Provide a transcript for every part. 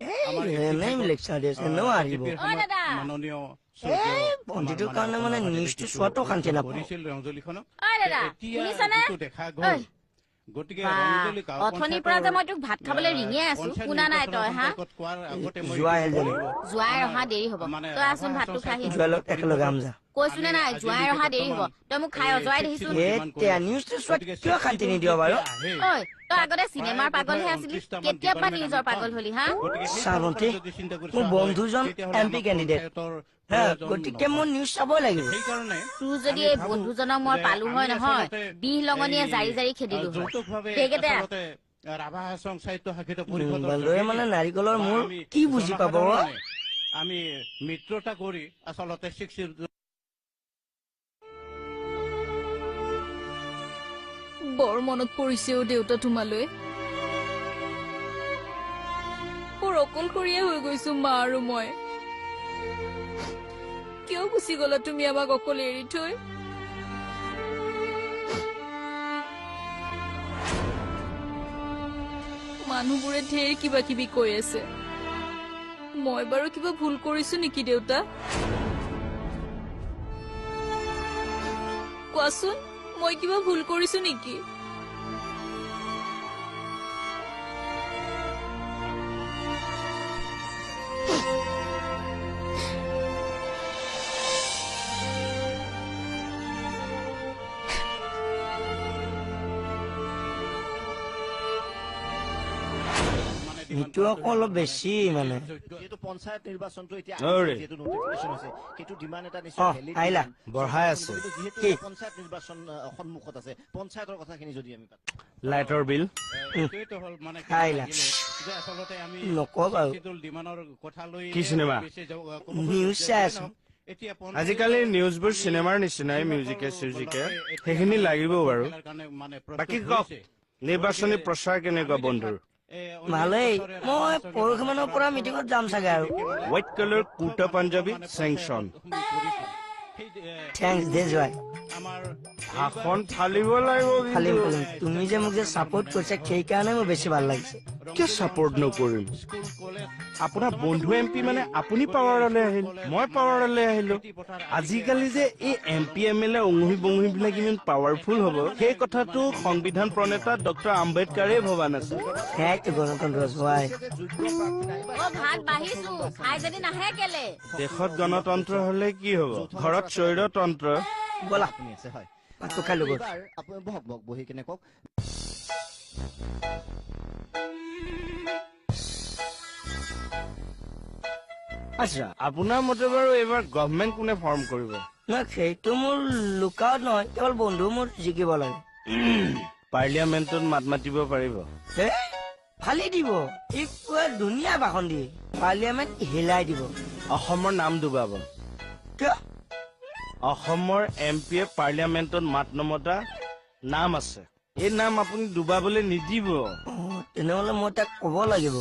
এনেই লেকচাৰ দি আছে এনেও আহিব মাননীয় বন্ধুটোৰ কাৰণে মানে নিউজটো চোৱাটো শান্তি নাপাওঁ কৰিছিল ৰঞ্জলিখনক ঐ দাদা এতিয়া শুনিছানে যিটো দেখা গ'ল গতিকে ৰঞ্জলি গাঁও অথনিৰ পৰা যে মই তোক ভাত খাবলৈ ৰিঙিয়াই আছো শুনা নাই তই হা জোৱাই অহা দেৰি হব তই আছোন ভাতটো খাই জোৱালত একেলগে যাম যা কৈছো নে নাই জোৱাই অহা দেৰি হব তই মোক খাই অজৰাই দেখিছো এতিয়া নিউজটো চোৱাত কিয় শান্তি নিদিয় বাৰু ঐ তই আগতে চিনেমাৰ পাগলহে আছিলি কেতিয়াবা নিউজৰ পাগল হলি হা চাবন্তি মোৰ বন্ধুজন MP কেণ্ডিডেট গতিকে মোৰ নিউজ চাবই লাগিব তোৰ যদি এই বন্ধুজনক মই পালো হয় নহয় বিহ লঙনিয়ে জাৰি জাৰি খেদিলো সেইকেইটা বান্দৰে মানে নাৰিকলৰ মোৰ কি বুজি পাব আমি মিত্ৰতা কৰি আচলতে বৰ মনত পৰিছেও দেউতা তোমালৈ বৰ অকলশৰীয়া হৈ গৈছো মা আৰু মই কিয় গুচি গলা তুমি আমাক অকলে এৰি থৈ মানুহবোৰে ঢেৰ কিবা কিবি কৈ আছে মই বাৰু কিবা ভুল কৰিছো নেকি দেউতা কোৱাচোন মই কিবা ভুল কৰিছো নেকি সেইটো আকৌ অলপ বেছি মানে পঞ্চায়ত নিৰ্বাচনটো এতিয়া আহিলা বঢ়াই আছে পঞ্চায়ত নিৰ্বাচন সন্মুখত আছে পঞ্চায়তৰ কথাখিনি যদি আমি লাইটৰ বিল নকওঁ বাৰু কি চিনেমা নিউজ চাই আছো আজিকালি নিউজবোৰ চিনেমাৰ নিচিনাই মিউজিকে চিউজিকে সেইখিনি লাগিব বাৰু বাকী কওক নিৰ্বাচনী প্ৰচাৰ কেনেকুৱা বন্ধুৰ ভালেই মই পৰহি মানৰ পৰা মিটিঙত যাম চাগে আৰু হোৱাইট কালাৰ কুৰ্তা পাঞ্জাবী চেংচন থেংকছ দে জয় ভাষণ ফালিব লাগিব ফালিম ফালিম তুমি যে মোক যে ছাপোৰ্ট কৰিছা সেইকাৰণে মোৰ বেছি ভাল লাগিছে কিয় ছাপোৰ্ট নকৰিম আপোনাৰ বন্ধু MP মানে আপুনি পাৱাৰলৈ আহিল মই পাৱাৰলৈ আহিলো আজিকালি যে এই MP MLA অঙুহি বঙুহি বিলাক ইমান পাৱাৰফুল হ'ব সেই কথাটো সংবিধান প্ৰণেতা ডক্টৰ আম্বেদকাৰে ভবা নাছিল সেইটো গণতন্ত্ৰ জয় ভাত বাঢ়িছো খাই যদি নাহে কেলে দেশত গণতন্ত্ৰ হলে কি হ'ব ঘৰত স্বৈৰতন্ত্ৰ ব'লা আপুনি আছে হয় ভাতটো খাই ল'ব আপুনি বহক বহক বহি কেনে কওক আচ্ছা আপোনাৰ মতে বাৰু এইবাৰ গভৰ্ণমেণ্ট কোনে ফৰ্ম কৰিব নহয় সেইটো মোৰ লুকাউট নহয় কেৱল বন্ধু মোৰ জিকিব লাগে পাৰ্লিয়ামেণ্টত মাত মাতিব পাৰিব ফালি দিব ই পুৰা ধুনীয়া ভাষণ দিয়ে পাৰ্লিয়ামেণ্ট হিলাই দিব অসমৰ নাম ডুবাব কিয় অসমৰ MPয়ে পাৰ্লিয়ামেণ্টত মাত নমতা নাম আছে এই নাম আপুনি ডুবাবলৈ নিদিব তেনেহলে মই তাক ক'ব লাগিব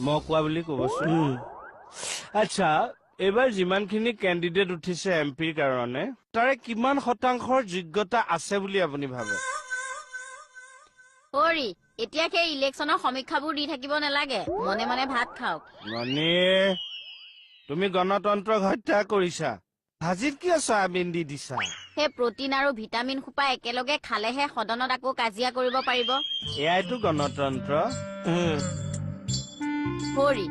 মই কোৱা বুলি ক'বচোন আচ্ছা এইবাৰ যিমানখিনি কেণ্ডিডেট উঠিছে MPৰ কাৰণে তাৰে কিমান শতাংশৰ যোগ্যতা আছে বুলি আপুনি ভাবে হৰি এতিয়া সেই ইলেকশ্যনৰ সমীক্ষাবোৰ দি থাকিব নালাগে মনে মনে ভাত খাওক মানে তুমি গণতন্ত্ৰক হত্যা কৰিছা ভাজিত কিয় চয়াবিন দি দিছা সেই প্ৰটিন আৰু ভিটামিন সোপা একেলগে খালেহে সদনত আকৌ কাজিয়া কৰিব পাৰিব এয়াইতো গণতন্ত্ৰ হৰি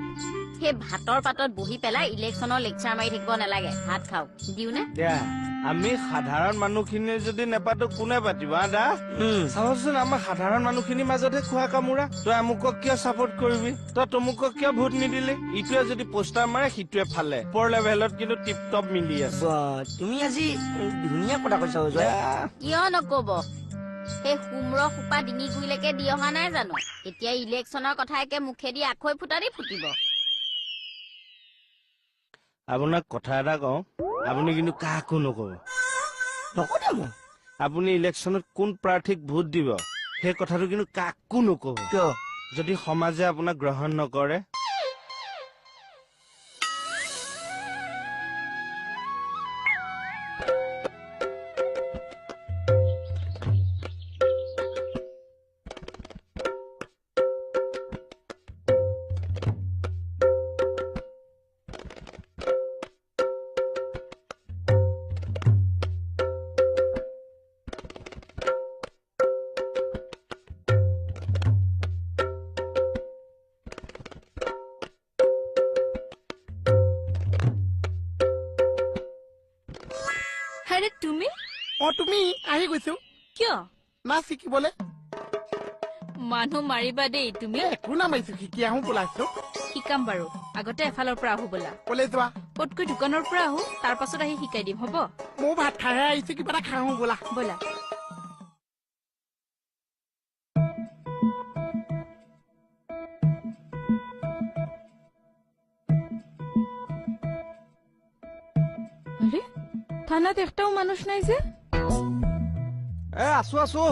সেই ভাতৰ পাতত বহি পেলাই ইলেকশ্যনৰ লেকচাৰ মাৰি থাকিব নালাগে ভাত খাওক দিওনে আমি সাধাৰণ মানুহখিনিয়ে যদি নেপাতো কোনে পাতিব দা চাবচোন আমাৰ সাধাৰণ মানুহখিনিৰ মাজতহে খোৱা কামোৰা তই আমুকক কিয় চাপৰ্ট কৰিবি তই তমুকক কিয় ভোট নিদিলি ইটোৱে যদি পোষ্টাৰ মাৰে সিটোৱে ফালে ওপৰ লেভেলত কিন্তু টিপ টপ মিলি আছে তুমি আজি ধুনীয়া কথা কৈছা কিয় নকব সেই সুম্ৰ সোপা ডিঙি গুৰিলৈকে দি অহা নাই জানো এতিয়া ইলেকশ্যনৰ কথা একে মুখেদি আখৈ ফুটা দি ফুটিব আপোনাক কথা এটা কওঁ আপুনি কিন্তু কাকো নকব নকদে মই আপুনি ইলেকশ্যনত কোন প্ৰাৰ্থীক ভোট দিব সেই কথাটো কিন্তু কাকো নকব কিয় যদি সমাজে আপোনাক গ্ৰহণ নকৰে তুমি আহি গৈছো কিয় নাচ শিকিবলে মানুহ মাৰিবা দেই তুমি একো নামাৰিছো শিকি আহো বোলাইছো শিকাম বাৰু আগতে এফালৰ পৰা আহো বোলা কলে যোৱা ক'তকৈ দোকানৰ পৰা আহো তাৰ পাছত আহি শিকাই দিম হ'ব মই ভাত খাইহে আহিছো কিবা এটা খাওঁ বোলা ব'লা আরে থানাত একটাও মানুষ নাই যে আছো আছো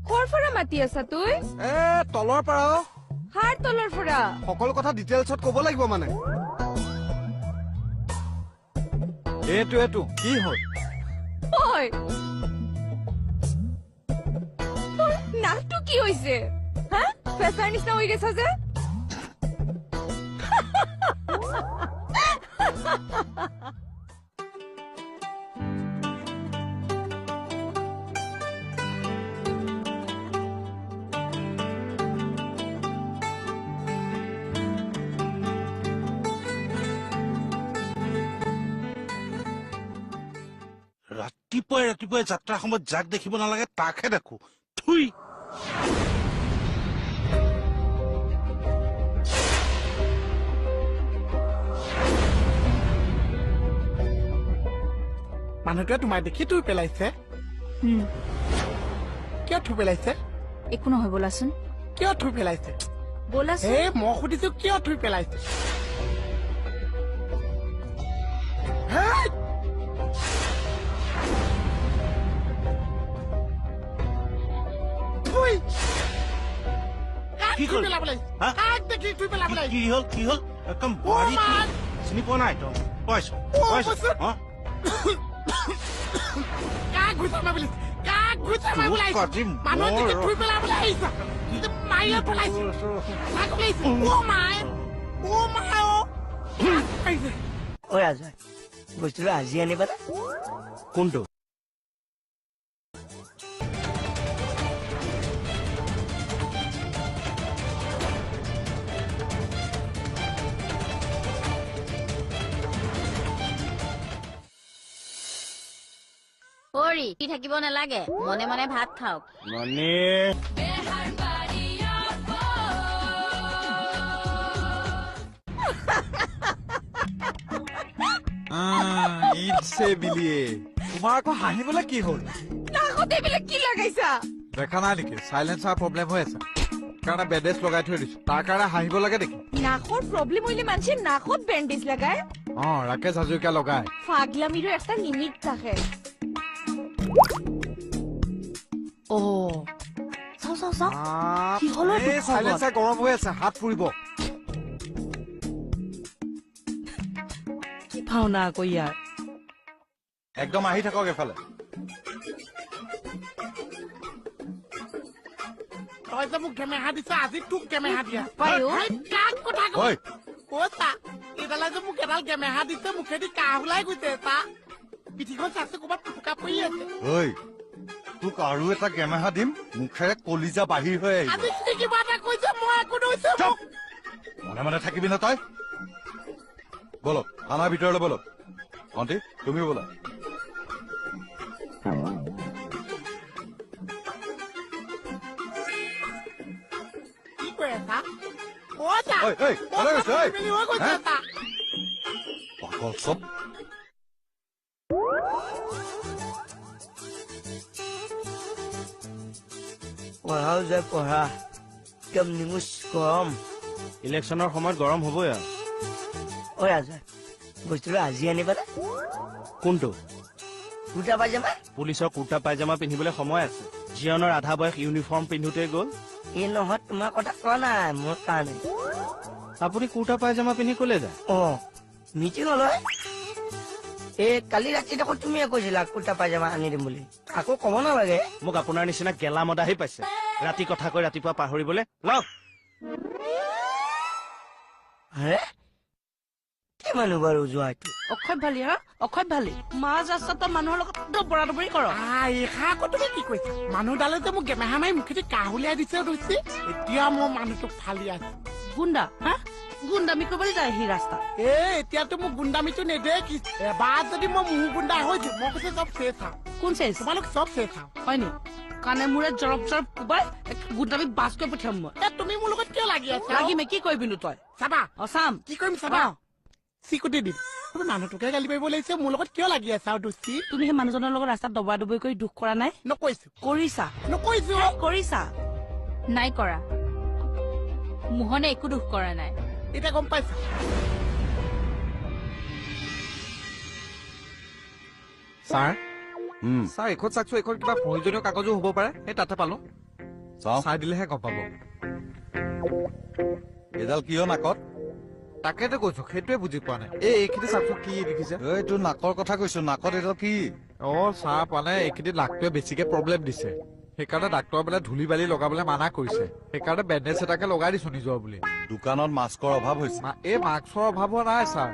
কৰ পৰা মাতি আছা তুই তলৰ পৰা হাৰ তলৰ পৰা সকলো কথা ডিটেইলছত ক'ব লাগিব মানে এইটো কি হ'ল ঐ তোৰ নাকটো কি হৈছে হা ফেচাৰ নিচিনা হৈ গৈছা যে ৰাতিপুৱাই যাত্ৰাৰ সময়ত যাক দেখিব নালাগে তাকহে দেখো থুই মানুহটোৱে তোমাক দেখি থুই পেলাইছে কিয় থুই পেলাইছে একো নহয় ব'লাচোন কিয় থুই পেলাইছে ব'লাচোন মই সুধিছো কিয় থুই পেলাইছে কি হ'ল একদম চিনি পোৱা নাই তই ঐ ৰাজয় বস্তুটো আজি আনিবা না কোনটো হৰি কি থাকিব নালাগে মনে মনে ভাত খাওক মানে তোমাৰ আকৌ হাঁহিবলৈ কি হ'ল নাকত এইবিলাক কি লাগাইছা দেখা নাই নেকি চাইলেন্সাৰ প্ৰব্লেম হৈ আছে কাৰণে বেণ্ডেজ লগাই থৈ দিছো তাৰ কাৰণে হাঁহিব লাগে নেকি নাকৰ প্ৰব্লেম হইলে মানুহে নাকত বেণ্ডেজ লাগায় ৰাকেশ হাজৰিকা লগাই ফাগলামিৰো একটা লিমিট থাকে চাইলেন্সাৰ গৰম হৈ আছে হাত পুৰিব কি ভাওনা আকৌ ইয়াৰ একদম আহি থাকক এফালে তই যে মোক কেমেহা দিছ আজি তোক কেমেহা দিয়া পায়ো কাক কথা কৈছা এইডালে যে মোক এডাল কেমেহা দিছে মুখেদি কাহ ওলাই গৈছে তা পিঠিখন চাইছে ক'ৰবাত ফুকা পৰি আছে তোক আৰু এটা কেমেহা দিম মুখেৰে কলিজা বাহিৰ হৈ আহিব আজি কি কিবা এটা কৈছে মই একো নৈছে মনে মনে থাকিবি না তই বলক থানাৰ ভিতৰলৈ বলক ভণ্টি তুমি বলা কি কৈ আছা পাগল চব পঢ়াও যায় পঢ়া একদম নিমুচ গৰম ইলেকশ্যনৰ সময়ত গৰম হ'বই আৰু ঐ ৰাজয় বস্তুটো আজি আনিবা না কোনটো কুৰ্তা পাইজামা পুলিচৰ কুৰ্তা পায়জামা পিন্ধিবলৈ সময় আছে জীয়নৰ আধা বয়স ইউনিফৰ্ম পিন্ধোতে গ'ল এই নহয় তোমাৰ কথা কোৱা নাই মোৰ কাৰণে আপুনি কুৰ্তা পায়জামা পিন্ধি ক'লে যায় মিটিং হলয় এই কালি ৰাতি দেখোন তুমিয়ে কৈছিলা কুৰ্তা পায়জামা আনি দিম বুলি আকৌ ক'ব নালাগে মোক আপোনাৰ নিচিনা গেলা মদাহি পাইছে ৰাতি কথা কৈ ৰাতিপুৱা পাহৰিবলৈ লওক আৰে কি মানুহ বাৰু যোৱা এইটো অক্ষয় ভালি হা অক্ষয় ভালি মাছ ৰাস্তাত মানুহৰ লগত দবৰা দবৰি কৰ আকৌ তুমি কি কৈছা মানুহডালে যে মোক গেমেহা মাৰি মুখেদি কাহ উলিয়াই দিছে ৰৈছে এতিয়া মই মানুহটোক ফালি আছো গুণ্ডা হা গুণ্ডামি কৰিবলৈ যায় সি ৰাস্তা এ এতিয়াতো মোক গুণ্ডামিটো নেদেখি এবাৰ যদি মই মোৰ গুণ্ডা হৈছো মই কৈছো চব চেচ চাওঁ কোন চেচ তোমালোক চব চেচ চাওঁ হয় নি কাণে মূৰে জৰপ জৰপ কোবাই গুণ্ডামিক বাছ কৰি পঠিয়াম মই এ তুমি মোৰ লগত কিয় লাগি আছা লাগিমে কি কৰিবিনো তই চাবা অচাম কি কৰিম চাবা চিকুটি দিম তুমি মানুহটোকে গালি পাৰিব লাগিছে মোৰ লগত কিয় লাগি আছা আৰু দুষ্টি তুমি সেই মানুহজনৰ লগত ৰাস্তাত দবা দবই কৰি দুখ কৰা নাই নকৈছো কৰিছা নকৈছো কৰিছা নাই কৰা মোহনে একো দুখ কৰা নাই এতিয়া গম পাইছা ছাৰ উম, ছাৰ এইখন চাওকচোন এইখন কিবা প্ৰয়োজনীয় কাগজো হ'ব পাৰে সেই তাতে পালো চাওঁ চাই দিলেহে গম পাব এইডাল কিয় নাকত তাকেতো কৈছো সেইটোৱে বুজি পোৱা নাই এইখিনি চাওকচোন কি লিখিছে এইটো নাকৰ কথা কৈছো নাকত এইডাল কি ছাৰ মানে এইখিনি নাকটোৱে বেছিকে প্ৰব্লেম দিছে সেইকাৰণে ডাক্তৰে বোলে ধূলি বালি লগাবলৈ মানা কৰিছে সেইকাৰণে বেণ্ডেজ এটাকে লগাই দিছো নিজৰ বুলি দোকানত মাস্কৰ অভাৱ হৈছে এই মাস্কৰ অভাৱ হোৱা নাই ছাৰ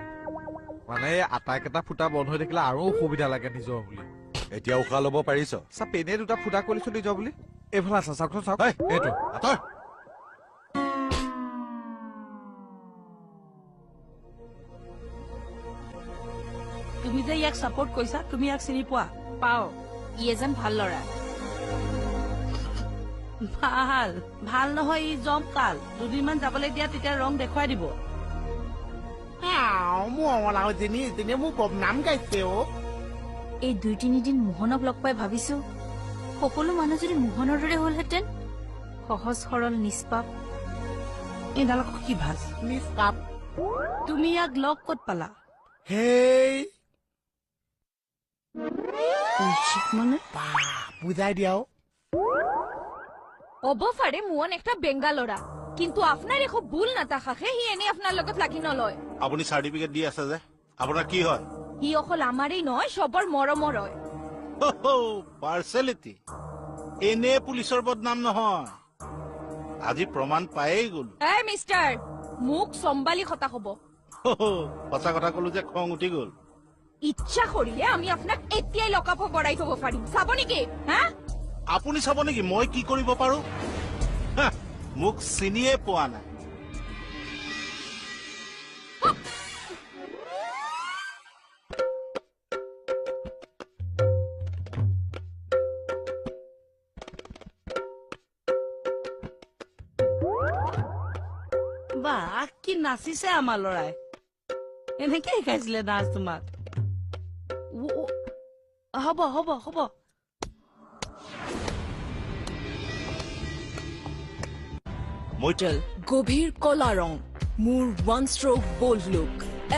মানে এই আটাইকেইটা ফুটা বন্ধ হৈ থাকিলে আৰু অসুবিধা লাগে নিজৰ বুলি এতিয়া উশাহ ল'ব পাৰিছ ছাৰ পেনে দুটা ফুটা কৰিছো নিজৰ বুলি এইফালে আছে চাওকচোন চাওক এইটো আঁতৰ তুমি যে ইয়াক চাপৰ্ট কৰিছা তুমি ইয়াক চিনি পোৱা পাও ই এজন ভাল ল'ৰা ভাল ভাল নহয় ই জম কাল দুদিনমান যাবলৈ দিয়া তেতিয়া ৰং দেখুৱাই দিব মোৰ অঙলাও যেনিয়ে মোৰ বদনাম গাইছে অ এই 2-3 দিন মোহনক লগ পাই ভাবিছো সকলো মানুহ যদি মোহনৰ দৰে হলহেঁতেন সহজ সৰল নিষ্পাপ এইডালক কি ভাজ নিষ্পাপ তুমি ইয়াক লগ ক'ত পালা হেই মানে বুজাই দিয়াও অবফারে মোহন একটা বেঙ্গা ল'ৰা কিন্তু আপনাৰ একো ভুল নাথাকাকে সি এনে আপনাৰ লগত লাগি নলয় আপুনি চাৰ্টিফিকেট দি আছে যে আপোনাৰ কি হয় সি অকল আমাৰেই নহয় সবৰ মৰমৰ হয় পাৰ্চেলিটি এনে পুলিচৰ বদনাম নহয় আজি প্ৰমাণ পায়েই গলো এই মিষ্টাৰ মোক চম্বালি কথা হব সঁচা কথা কলো যে খং উঠি গল ইচ্ছা কৰিলে আমি আপোনাক এতিয়াই লকআপত ভৰাই থব পাৰিম চাব নেকি হা আপুনি চাব নেকি মই কি কৰিব পাৰো মোক চিনিয়ে পোৱা নাই বা কি নাচিছে আমাৰ লৰাই এনেকে শিকাইছিলে নাচ তোমাক হ'ব হ'ব হ'ব মইটেল গভীৰ কলা ৰং মোৰ one stroke bold look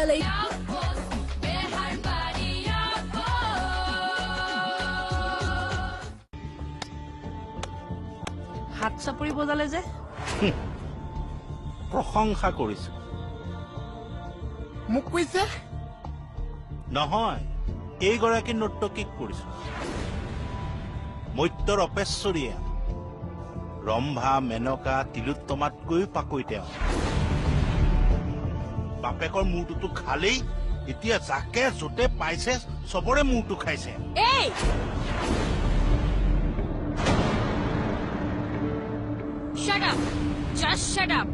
LA হাত চাপৰি বজালে যে প্ৰশংসা কৰিছো মোক কৈছে নহয় এইগৰাকী নৰ্তকীক কৰিছো মৈত্যৰ অপেশ্বৰীয়া ৰম্ভা মেনকা তিলোত্তমাতকৈও পাকৈ তেওঁ বাপেকৰ মূৰটোতো খালেই এতিয়া যাকে য'তে পাইছে চবৰে মূৰটো খাইছে এই shut up just shut up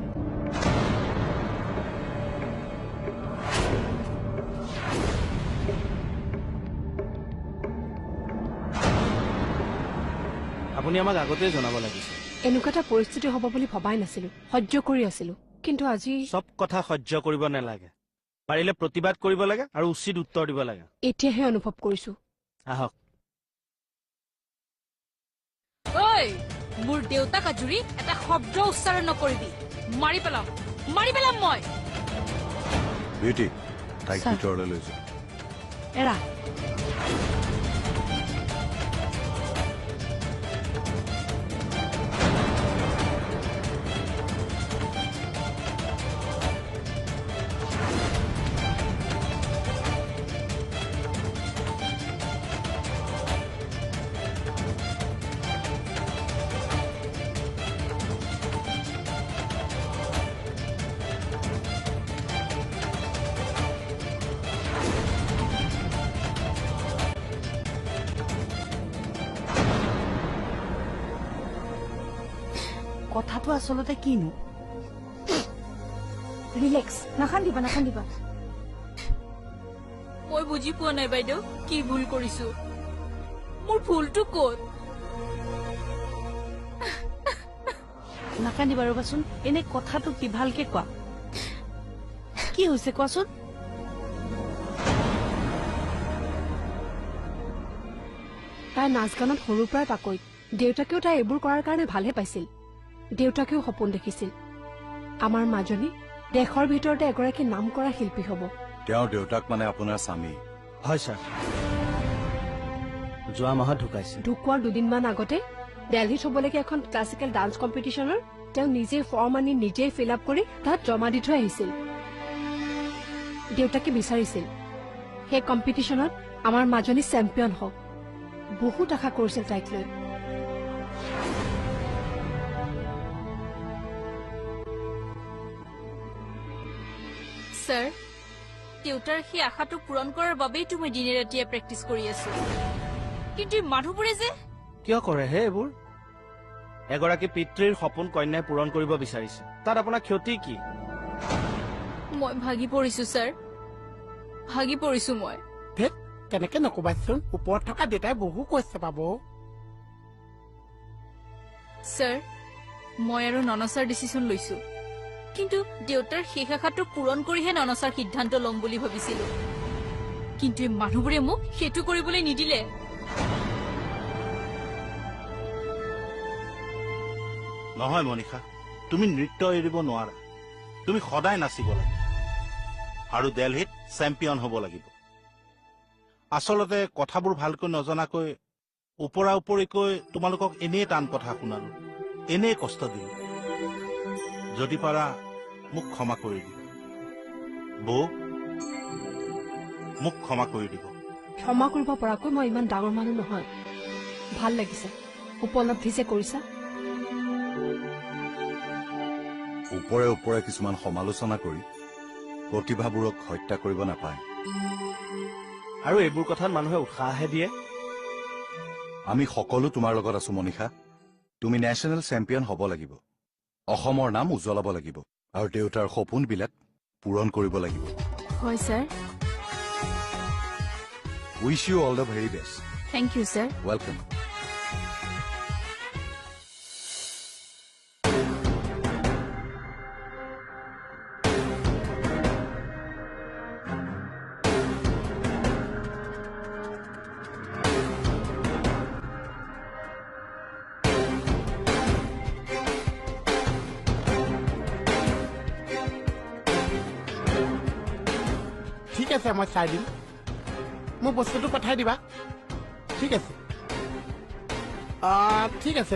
আপুনি আমাক আগতে জনাব লাগিছিল এনেকুৱা এটা পৰিস্থিতি হ'ব বুলি ভবাই নাছিলো সহ্য কৰি আছিলো কিন্তু আজি চব কথা সহ্য কৰিব নালাগে পাৰিলে প্ৰতিবাদ কৰিব লাগে আৰু উচিত উত্তৰ দিব লাগে এতিয়াহে অনুভৱ কৰিছো আহক ঐ মোৰ দেউতাক আজুৰি এটা শব্দ উচ্চাৰণ নকৰিবি মাৰি পেলাম মই বিউটি তাইক ভিতৰলৈ লৈ যোৱা এৰা কথাটো আচলতে কিনো ৰিলেক্স নাখান্দিবা নাখান্দিবা মই বুজি পোৱা নাই বাইদেউ কি ভুল কৰিছো মোৰ ভুলটো ক'ত নাকান্দিবা ৰবাচোন এনে কথাটো কি ভালকে কোৱা কি হৈছে কোৱাচোন তাই নাচ গানত সৰুৰ পৰাই পাকৈত দেউতাকেও তাই এইবোৰ কৰাৰ কাৰণে ভালহে পাইছিল দেউতাকেও সপোন দেখিছিল আমাৰ মাজনী দেশৰ ভিতৰতে এগৰাকী নাম কৰা শিল্পী হ'ব তেওঁৰ দেউতাক মানে আপোনাৰ স্বামী হয় ছাৰ যোৱা মাহত ঢুকাইছে ঢুকোৱাৰ দুদিনমান আগতে দিল্লীত হ'বলগীয়া এখন ক্লাছিকেল ডান্স কম্পিটিশ্যনৰ তেওঁ নিজে ফৰ্ম আনি নিজেই ফিল আপ কৰি তাত জমা দি থৈ আহিছিল দেউতাকে বিচাৰিছিল সেই কম্পিটিশ্যনত আমাৰ মাজনী চেম্পিয়ন হওক বহুত আশা কৰিছিল তাইক লৈ স্যাৰ দেউতাৰ সেই আশাটো পূৰণ কৰাৰ বাবেইতো মই দিনে ৰাতিয়ে প্ৰেক্টিচ কৰি আছো কিন্তু মানুহবোৰে যে কিয় কৰে হে এইবোৰ এগৰাকী পিতৃৰ সপোন কন্যাই পূৰণ কৰিব বিচাৰিছে তাত আপোনাৰ ক্ষতি কি মই ভাগি পৰিছো স্যাৰ ভাগি পৰিছো মই ধেত কেনেকে নকবাচোন ওপৰত থকা দেউতাই বহু কৈছে পাব স্যাৰ মই আৰু ননচাৰ ডিচিশ্যন লৈছো কিন্তু দেউতাৰ শেষ আশাটো পূৰণ কৰিহে ননচাৰ সিদ্ধান্ত ল'ম বুলি ভাবিছিলো কিন্তু এই মানুহবোৰে মোক সেইটো কৰিবলৈ নিদিলে নহয় মনিষা তুমি নৃত্য এৰিব নোৱাৰা তুমি সদায় নাচিব লাগিব আৰু দিল্লীত চেম্পিয়ন হ'ব লাগিব আচলতে কথাবোৰ ভালকৈ নজনাকৈ ওপৰা ওপৰিকৈ তোমালোকক এনেই টান কথা শুনালো এনেই কষ্ট দিলো যদি পাৰা মোক ক্ষমা কৰি দিব বৌ মোক ক্ষমা কৰি দিব ক্ষমা কৰিব পৰাকৈ মই ইমান ডাঙৰ মানুহ নহয় ভাল লাগিছে উপলব্ধি যে কৰিছা ওপৰে ওপৰে কিছুমান সমালোচনা কৰি প্ৰতিভাবোৰক হত্যা কৰিব নাপায় আৰু এইবোৰ কথাত মানুহে উৎসাহহে দিয়ে আমি সকলো তোমাৰ লগত আছো মনিষা তুমি নেশ্যনেল চেম্পিয়ন হ'ব লাগিব অসমৰ নাম উজ্বলাব লাগিব আৰু দেউতাৰ সপোনবিলাক পূৰণ কৰিব লাগিব হয় sir wish you all the very best thank you sir welcome ঠিক আছে মই চাই দিম মোক বস্তুটো পঠাই দিবা ঠিক আছে ঠিক আছে